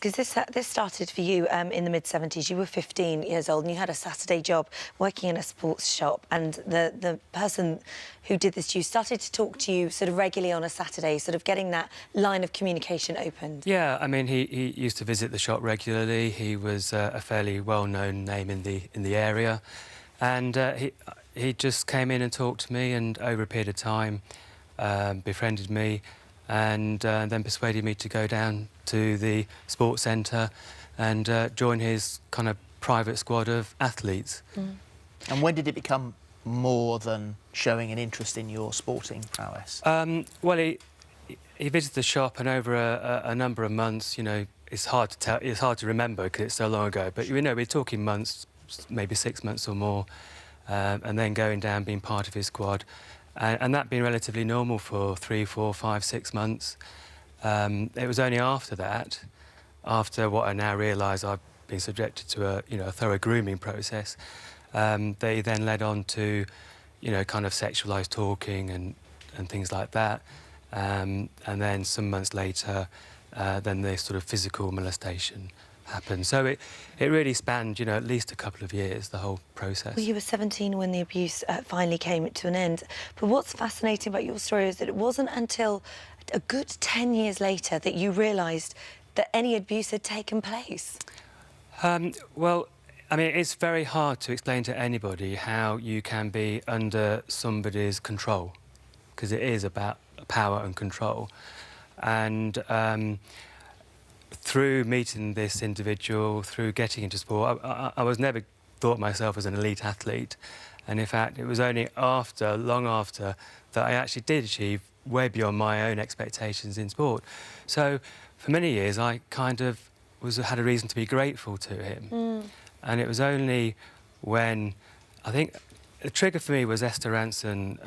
Because this started for you in the mid-70s. You were 15 years old and you had a Saturday job working in a sports shop, and the person who did this to you started to talk to you sort of regularly on a Saturday, sort of getting that line of communication opened. Yeah, I mean, he used to visit the shop regularly. He was a fairly well-known name in the area, and he just came in and talked to me, and over a period of time befriended me, and then persuaded me to go down to the sports centre and join his kind of private squad of athletes. Mm. And when did it become more than showing an interest in your sporting prowess? Well, he visited the shop, and over a number of months, you know, it's hard to tell, it's hard to remember because it's so long ago, but you know, we're talking months, maybe 6 months or more, and then going down, being part of his squad. And that being relatively normal for 3, 4, 5, 6 months. It was only after that, after what I now realise I've been subjected to a thorough grooming process, they then led on to, you know, kind of sexualised talking and things like that. And then some months later, then the sort of physical molestation happened. So it really spanned, you know, at least a couple of years, the whole process. Well, you were 17 when the abuse finally came to an end. But what's fascinating about your story is that it wasn't until a good 10 years later that you realised that any abuse had taken place. Well, I mean, it's very hard to explain to anybody how you can be under somebody's control, because it is about power and control. And through meeting this individual, through getting into sport, I was never thought myself as an elite athlete. And in fact, it was only after, long after, that I actually did achieve way beyond my own expectations in sport. So for many years, I kind of had a reason to be grateful to him. Mm. And it was only when, I think, the trigger for me was Esther Ranson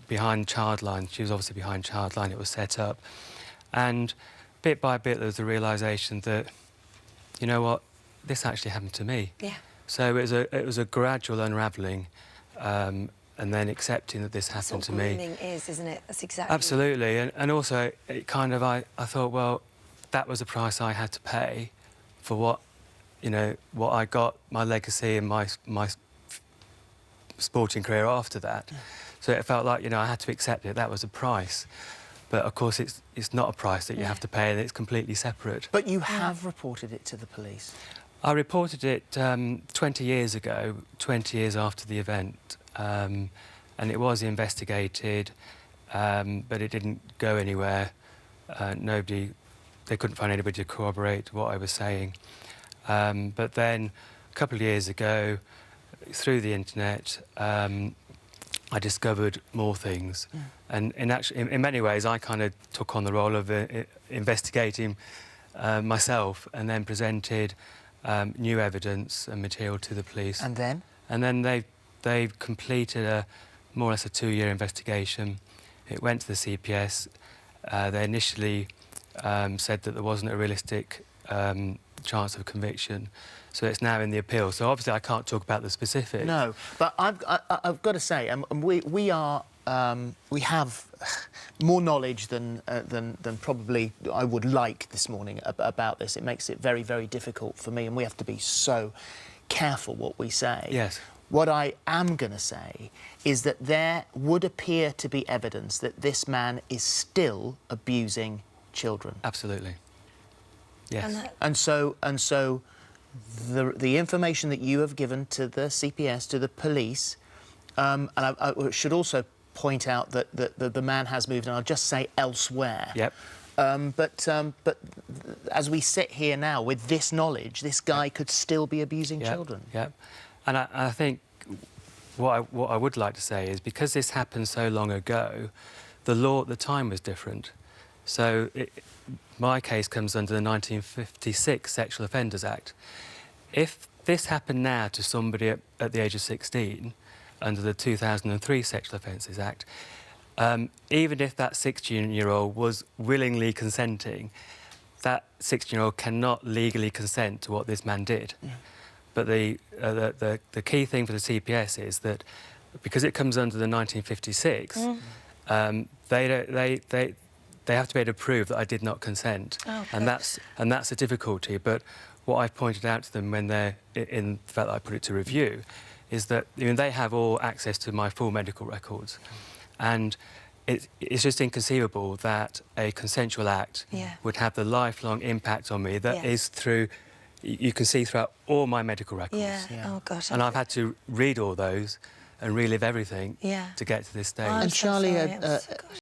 behind Childline. She was obviously behind Childline, it was set up. And bit by bit, there was the realisation that, you know what, this actually happened to me. Yeah. So it was a gradual unravelling, and then accepting that this happened to me. That's what grooming is, isn't it? That's exactly. Absolutely, and also it kind of I thought, well, that was the price I had to pay for what, you know, what I got, my legacy and my sporting career after that. Yeah. So it felt like, you know, I had to accept it. That was a price. But of course, it's not a price that you have to pay, and it's completely separate. But you have reported it to the police. I reported it 20 years ago, 20 years after the event, and it was investigated, but it didn't go anywhere. They couldn't find anybody to corroborate what I was saying. But then, a couple of years ago, through the internet, I discovered more things. Yeah. And in many ways, I kind of took on the role of investigating myself, and then presented new evidence and material to the police. And then? And then they completed more or less a 2-year investigation. It went to the CPS. They initially said that there wasn't a realistic chance of conviction. So it's now in the appeal. So obviously I can't talk about the specifics. No, but I've got to say, we have more knowledge than probably I would like this morning about this. It makes it very, very difficult for me, and we have to be so careful what we say. Yes. What I am going to say is that there would appear to be evidence that this man is still abusing children. Absolutely. Yes. And so the information that you have given to the CPS, to the police, and I should also point out that the man has moved, and I'll just say elsewhere. Yep. But as we sit here now with this knowledge, this guy could still be abusing children. Yep. And I think what I would like to say is, because this happened so long ago, the law at the time was different. So my case comes under the 1956 Sexual Offenders Act. If this happened now to somebody at the age of 16, under the 2003 Sexual Offences Act, even if that 16-year-old was willingly consenting, that 16-year-old cannot legally consent to what this man did. Yeah. But the key thing for the CPS is that, they have to be able to prove that I did not consent. Oh, and gosh. that's a difficulty. But what I've pointed out to them when they're in the fact that I put it to review is that they have all access to my full medical records, and it's just inconceivable that a consensual act Yeah. would have the lifelong impact on me that Yeah. is through. You can see throughout all my medical records. Yeah. Yeah. Oh gosh. And I've had to read all those and relive everything Yeah. to get to this stage. I'm And so Charlie, sorry. Gosh.